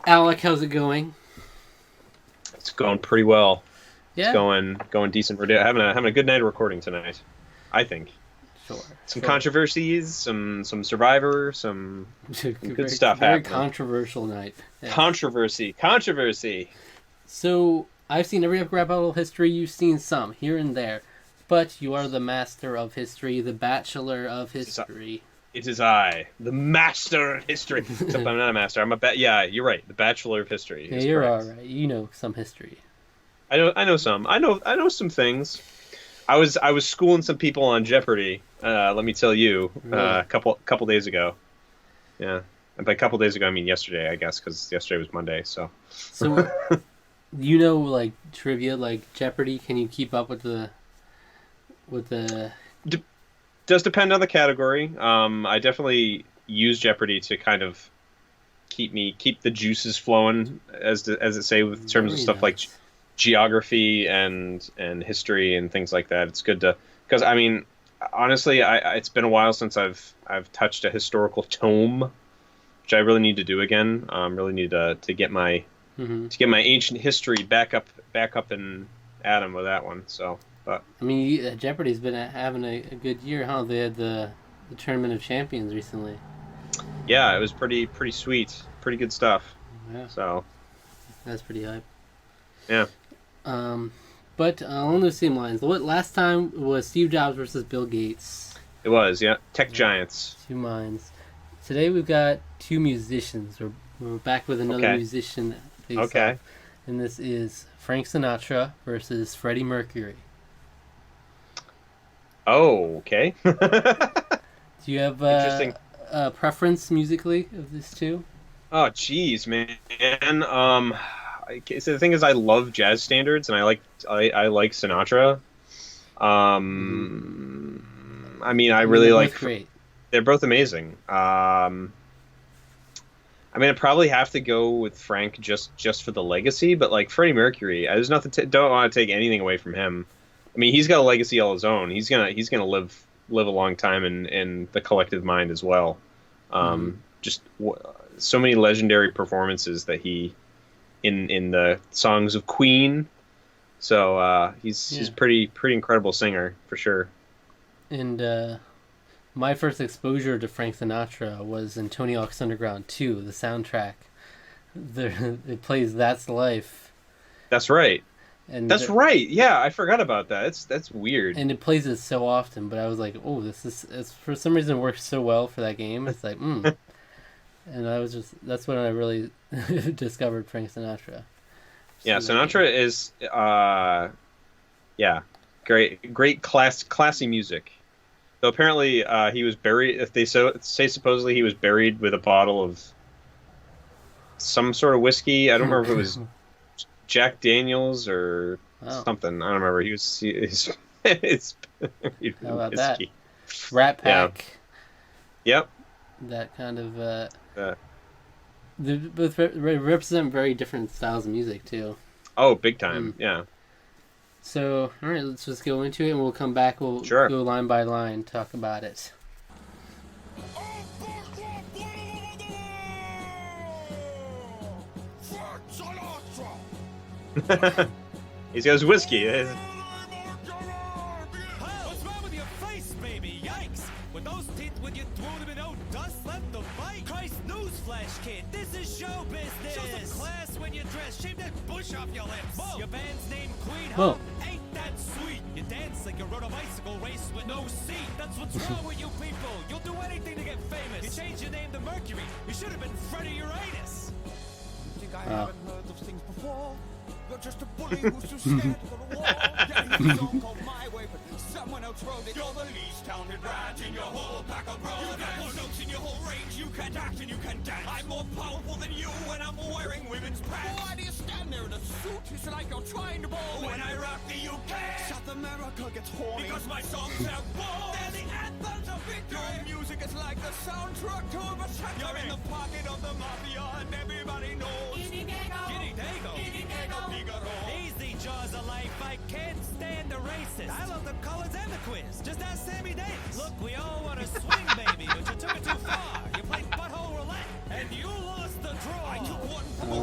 Alec, how's it going? It's going pretty well. It's Yeah, going decent. We're having a good night of recording tonight. I think sure, some sure. controversies, some Survivor, some good very, stuff very happening. controversial night. Yes. Controversy. So I've seen every rap battle history. You've seen some here and there, but you are the master of history, the bachelor of It is, history. it is I, the master of history. Except I'm not a master. Yeah, you're right. The bachelor of history Yeah, is you're all correct. right. You know some history. I know some. I know some things. I was schooling some people on Jeopardy. Let me tell you, Really. a couple days ago. Yeah. And by a couple days ago, I mean yesterday, I guess, because yesterday was Monday. So, So you know, like trivia, like Jeopardy. Can you keep up with the? D does depend on the category. I definitely use Jeopardy to kind of keep the juices flowing, as it say, with terms of Very stuff like nice. geography and history and things like that. It's good to because I mean, honestly, it's been a while since I've touched a historical tome, which I really need to do again. Really need to get my hmm ancient history back up and at 'em with that one. So, but I mean, Jeopardy's been having a good year, huh? They had the Tournament of Champions recently. yeah, it was pretty sweet, pretty good stuff. Yeah, So that's pretty hype. yeah, Um, but along those same lines, what last time was Steve Jobs versus Bill Gates? it was, yeah, tech Yeah, giants. two minds. Today we've got two musicians. We're back with another Okay, musician face off, okay. and this is Frank Sinatra versus Freddie Mercury. Oh, okay. Do you have Interesting. a preference musically of these two? Oh, geez, man. So the thing is, I love jazz standards, and I like Sinatra. I mean, I I mean, they're really like. both great. They're both amazing. I mean, I probably have to go with Frank just for the legacy, but like Freddie Mercury, there's nothing. Don't want to take anything away from him. I mean, he's got a legacy all his own. He's gonna live a long time in the collective mind as well. hmm Just so many legendary performances that he in the songs of Queen. So he's Yeah, pretty incredible singer for sure. and my first exposure to Frank Sinatra was in Tony Hawk's Underground 2, the soundtrack. It plays "That's Life," That's right. and That's right. Yeah, I forgot about that. That's weird. it plays it so often. But I was like, oh, this is it's for some reason it works so well for that game. It's like, and I was just that's when I really discovered Frank Sinatra. Just Yeah, through that game. Sinatra is yeah, great classy music. Though apparently he was buried. If they say supposedly he was buried with a bottle of some sort of whiskey. I don't remember if it was Jack Daniels or Wow, something. I don't remember. He's it's how about that? whiskey. Rat Yeah. Pack, Yep. that kind of. Uh, They both represent very different styles of music too. oh, big Mm. time. Yeah. So, all right, let's just go into it, and we'll come back. We'll Sure. go line by line, talk about it. He's got his whiskey. What's wrong with your face, baby? Yikes! With those teeth, when you threw them in, no dust left to bite. Christ, newsflash, kid, this is show business. Show some class when you dress. Shave that bush off your lips. Whoa. Your band's name Queen, huh? Whoa. Ain't that sweet? You dance like you rode a bicycle race with no seat. That's what's wrong with you people. You'll do anything to get famous. You changed your name to Mercury. You should have been Freddie Uranus. You think I Wow. haven't heard those things before? You're just a bully who's too scared to go to war. Yeah, you don't go my way, but someone else wrote it. You're the least talented rat in your whole pack of brothers. You got more notes in your whole range. You can't act and you can dance. I'm more powerful than you, and I'm wearing women's pants. Why do you stand there in a suit? It's like you're trying to bowl. When I rock the UK, South America gets horny. Because my songs have balls. They're the anthems of victory. Your music is like the soundtrack to a vasectomy. You're in the pocket of the mafia, and everybody knows. Guinea Dago. Easy, jaws of life. I can't stand the racist. I love the colors and the quiz. Just ask Sammy Davis. Look, we all want to swing, baby, but you took it too far. You played butthole roulette, and you lost the draw. I took one for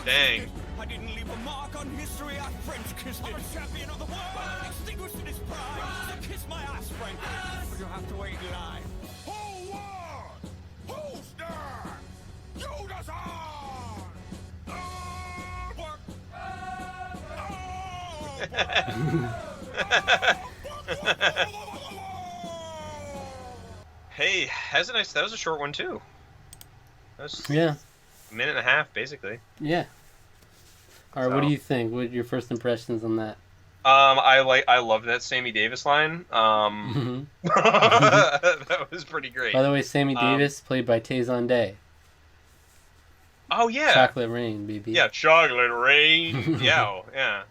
Dang. I didn't leave a mark on history, I French kissed it. I'm a champion of the world, extinguished in his pride. So kiss my ass, Frankie, but you'll have to wait in line. Who won? Who's there? You decide! Hey, that was a short one too. That was Yeah. a minute and a half, basically. Yeah. All right, what do you think? What are your first impressions on that? I love that Sammy Davis line. That was pretty great. By the way, Sammy Davis, played by Tayson Day. Oh yeah. Chocolate Rain, baby. Yeah, Chocolate Rain. Yeah.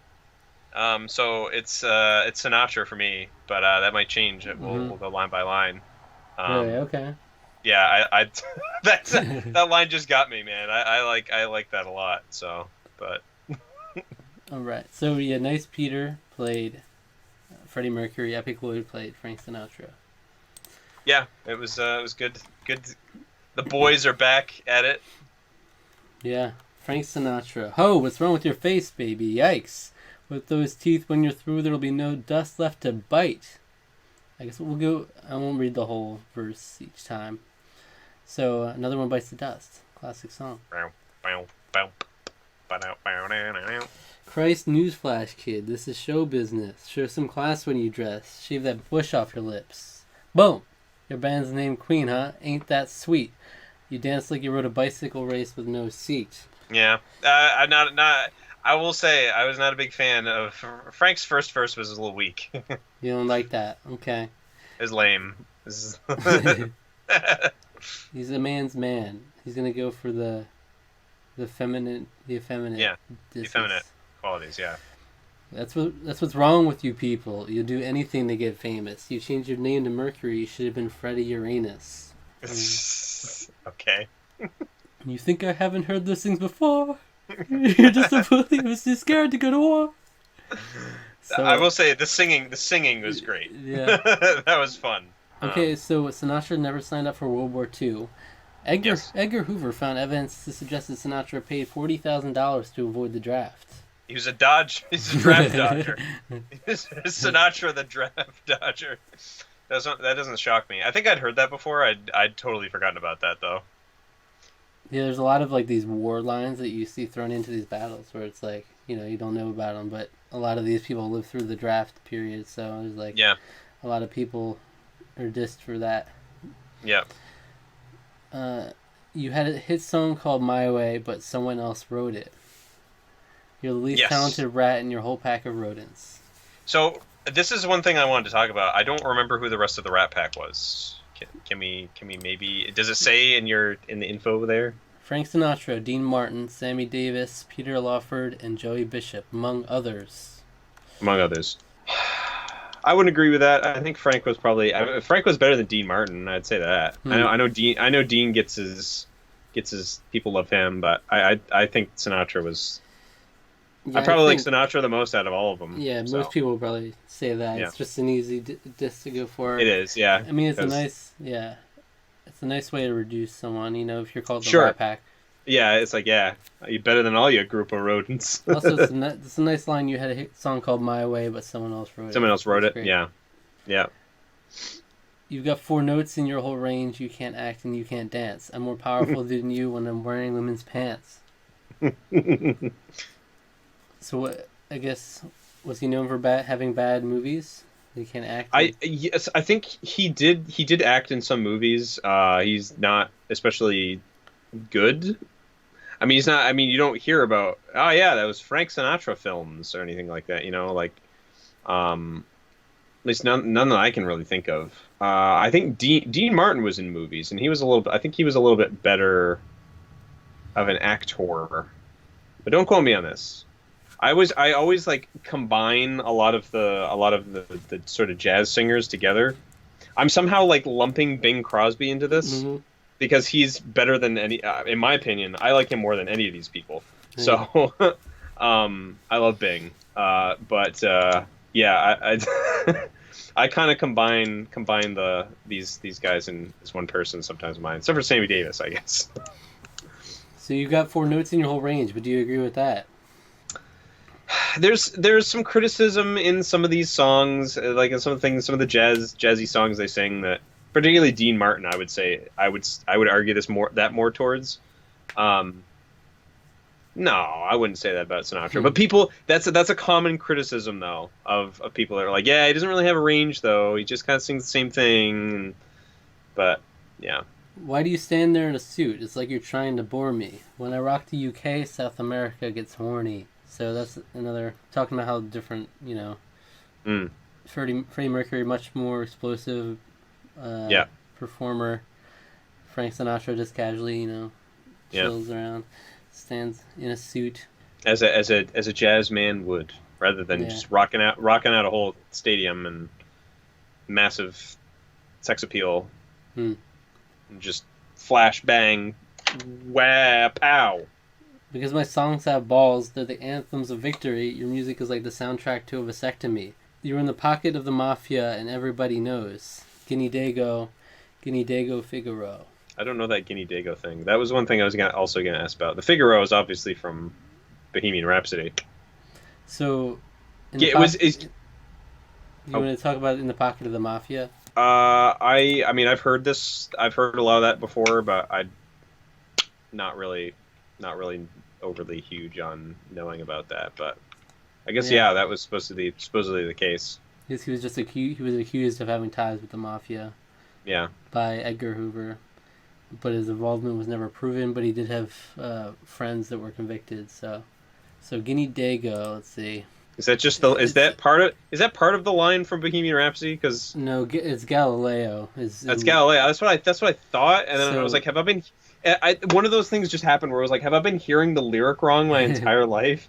So it's Sinatra for me, but that might change. We'll go line by line. Really? Okay. Yeah, I that line just got me, man. I like that a lot. So, but. All right. So yeah, Nice Peter played Freddie Mercury. Epic Lloyd played Frank Sinatra. Yeah, it was good. Good. The boys are back at it. Yeah, Frank Sinatra. Ho! What's wrong with your face, baby? Yikes! With those teeth, when you're through, there'll be no dust left to bite. I guess we'll go. I won't read the whole verse each time. So another one bites the dust. Classic song. Christ, newsflash, kid. This is show business. Show some class when you dress. Shave that bush off your lips. Boom! Your band's name Queen, huh? Ain't that sweet? You dance like you rode a bicycle race with no seat. Yeah, I'm not. I will say I was not a big fan of Frank's first verse. Was a little weak. You don't like that? Okay. It's lame. He's a man's man. He's gonna go for the effeminate. Yeah, effeminate qualities. Yeah. That's what's wrong with you people. You'll do anything to get famous. You changed your name to Mercury. You should have been Freddie Uranus. Okay. You think I haven't heard those things before? You're just a bully who's too scared to go to war. So, I will say the singing was great. Yeah. That was fun. Okay, so Sinatra never signed up for World War II. Edgar Hoover found evidence to suggest that Sinatra paid $40,000 to avoid the draft. He's a draft dodger. Sinatra the draft dodger. That doesn't shock me. I think I'd heard that before. I'd totally forgotten about that though. Yeah, there's a lot of like these war lines that you see thrown into these battles where it's like, you don't know about them, but a lot of these people live through the draft period, so there's like a lot of people are dissed for that. Yeah. You had a hit song called My Way, but someone else wrote it. You're the least talented rat in your whole pack of rodents. So this is one thing I wanted to talk about. I don't remember who the rest of the Rat Pack was. Can we maybe? Does it say in the info there? Frank Sinatra, Dean Martin, Sammy Davis, Peter Lawford, and Joey Bishop, among others. Among others. I wouldn't agree with that. I think Frank was Frank was better than Dean Martin. I'd say that. I know Dean gets his people love him, but I think Sinatra was. Yeah, I probably like Sinatra the most out of all of them. Yeah, most people will probably say that. Yeah. It's just an easy diss to go for. It is, yeah. I mean, it's a nice way to reduce someone, if you're called the Rat Pack. Yeah, it's like, you're better than all your group of rodents. Also, it's a nice line. You had a hit song called My Way, but someone else wrote it. Someone else wrote it, yeah. Yeah. You've got 4 notes in your whole range. You can't act and you can't dance. I'm more powerful than you when I'm wearing women's pants. So I guess, was he known for having bad movies? He can't act. Yes, I think he did act in some movies. He's not especially good. I mean, he's not. I mean, you don't hear about. Oh yeah, that was Frank Sinatra films or anything like that. At least none that I can really think of. I think Dean Martin was in movies, and he was a little. I think he was a little bit better of an actor. But don't quote me on this. I always like combine a lot of the sort of jazz singers together. I'm somehow like lumping Bing Crosby into this because he's better than any. In my opinion, I like him more than any of these people. So, I love Bing. I kind of combine these guys in as one person sometimes. Mine, except for Sammy Davis, I guess. So you got 4 notes in your whole range, but do you agree with that? There's some criticism in some of these songs, like in some of the things, some of the jazzy songs they sing, that particularly Dean Martin, I would say, I would argue more towards. Um, no, I wouldn't say that about Sinatra. But people, that's a common criticism though of people that are like, yeah, he doesn't really have a range though. He just kind of sings the same thing. But yeah. Why do you stand there in a suit? It's like you're trying to bore me. When I rock the UK, South America gets horny. So that's another talking about how different, Mm. Freddie Mercury, much more explosive Yeah. performer. Frank Sinatra just casually, chills around, stands in a suit. As a jazz man would, rather than just rocking out a whole stadium and massive sex appeal. Hmm. And just flash bang, wah pow. Because my songs have balls, they're the anthems of victory. Your music is like the soundtrack to a vasectomy. You're in the pocket of the mafia, and everybody knows. Guinea Dago, Figaro. I don't know that Guinea Dago thing. That was one thing I was also gonna ask about. The Figaro is obviously from Bohemian Rhapsody. So, You want to talk about it in the pocket of the mafia? I mean, I've heard this. I've heard a lot of that before, but I'm not really overly huge on knowing about that. But I guess that was supposedly the case. Yes, he was just accused. He was accused of having ties with the mafia. Yeah. By Edgar Hoover, but his involvement was never proven. But he did have friends that were convicted. So Guinea Dago. Let's see. Is that just is that part of the line from Bohemian Rhapsody? Because no, it's Galileo. That's Galileo. That's what I thought, and then I was like, have I been? One of those things just happened where I was like, have I been hearing the lyric wrong my entire life?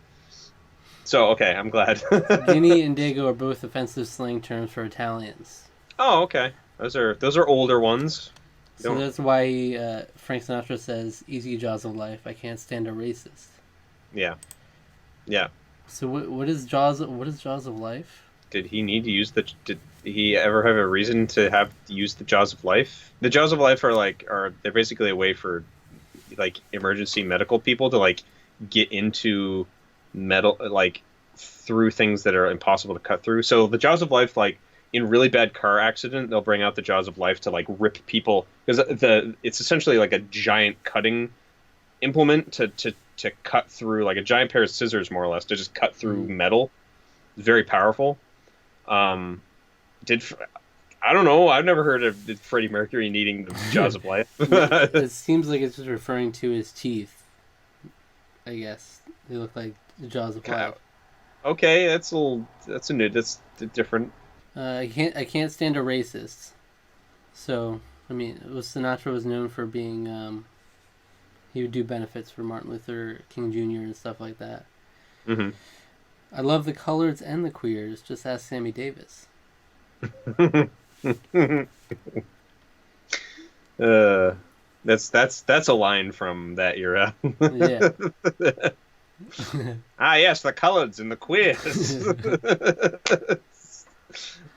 So okay, I'm glad. Guinea and Dago are both offensive slang terms for Italians. Oh, okay. Those are older ones. So that's why Frank Sinatra says, "Easy jaws of life. I can't stand a racist." Yeah. Yeah. So what is Jaws of Life? Did he need to use Did he ever have a reason to use the Jaws of Life? The Jaws of Life are they're basically a way for like emergency medical people to like get into metal like through things that are impossible to cut through. So the Jaws of Life, like in really bad car accident, they'll bring out the Jaws of Life to like rip people, because it's essentially like a giant cutting implement to cut through, like a giant pair of scissors more or less, to just cut through metal. Very powerful. I don't know, I've never heard of Freddie Mercury needing the Jaws of Life. It seems like it's just referring to his teeth, I guess. They look like the Jaws of Life. Okay, that's different. I can't stand a racist. So I mean, Sinatra was known for being he would do benefits for Martin Luther King Jr. and stuff like that. Mm-hmm. I love the coloreds and the queers. Just ask Sammy Davis. That's a line from that era. Yeah. Ah, yes, the coloreds and the queers.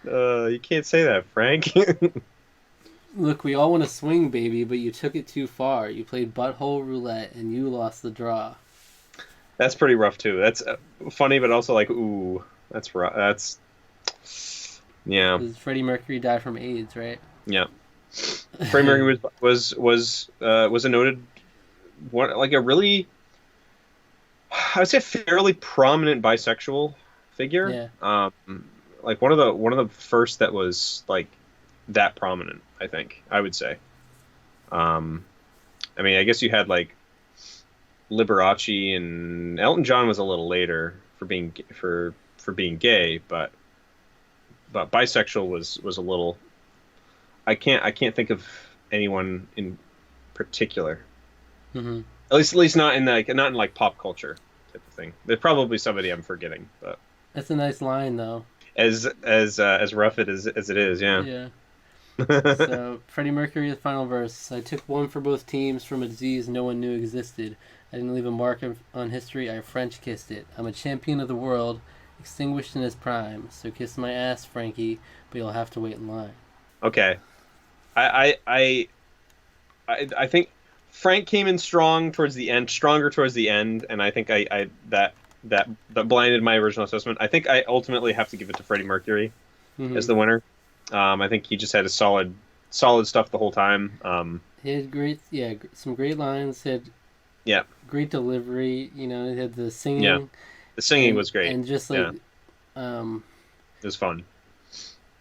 You can't say that, Frank. Look, we all want to swing, baby, but you took it too far. You played butthole roulette, and you lost the draw. That's pretty rough too. That's funny, but also like, ooh, that's rough. That's yeah. Freddie Mercury died from AIDS, right? Yeah. Freddie Mercury was a noted one, like a really, I would say, fairly prominent bisexual figure. Yeah. Like one of the first that was like that prominent, I think, I would say. I mean, I guess you had like Liberace, and Elton John was a little later for being gay, but bisexual was a little. I can't think of anyone in particular. Mm-hmm. At least not in pop culture type of thing. There's probably somebody I'm forgetting, but that's a nice line though. As rough as it is, yeah. Yeah. So Freddie Mercury, the final verse. I took one for both teams from a disease no one knew existed. I didn't leave a mark on history. I French kissed it. I'm a champion of the world, extinguished in his prime. So kiss my ass, Frankie, but you'll have to wait in line. Okay, I think Frank came in stronger towards the end, and I think that blinded my original assessment. I think I ultimately have to give it to Freddie Mercury as the winner. I think he just had a solid stuff the whole time. He had some great lines. He had great delivery. You know, he had the singing. Yeah, the singing was great, and just like, it was fun.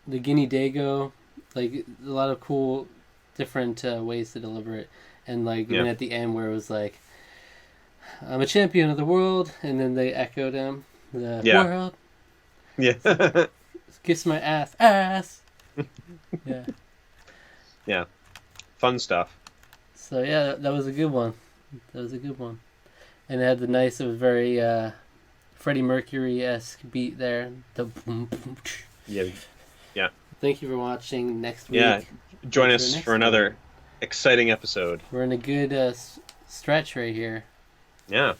The Guinea Dago, like a lot of cool, different ways to deliver it, and like even at the end where it was like, "I'm a champion of the world," and then they echoed him, "The world, kiss my ass." Yeah, fun stuff. So yeah, that was a good one. And it had the nice, it was very Freddie Mercury-esque beat there. The boom, boom, yeah. Thank you for watching. Next week. Yeah, join us for another exciting episode. We're in a good stretch right here. Yeah.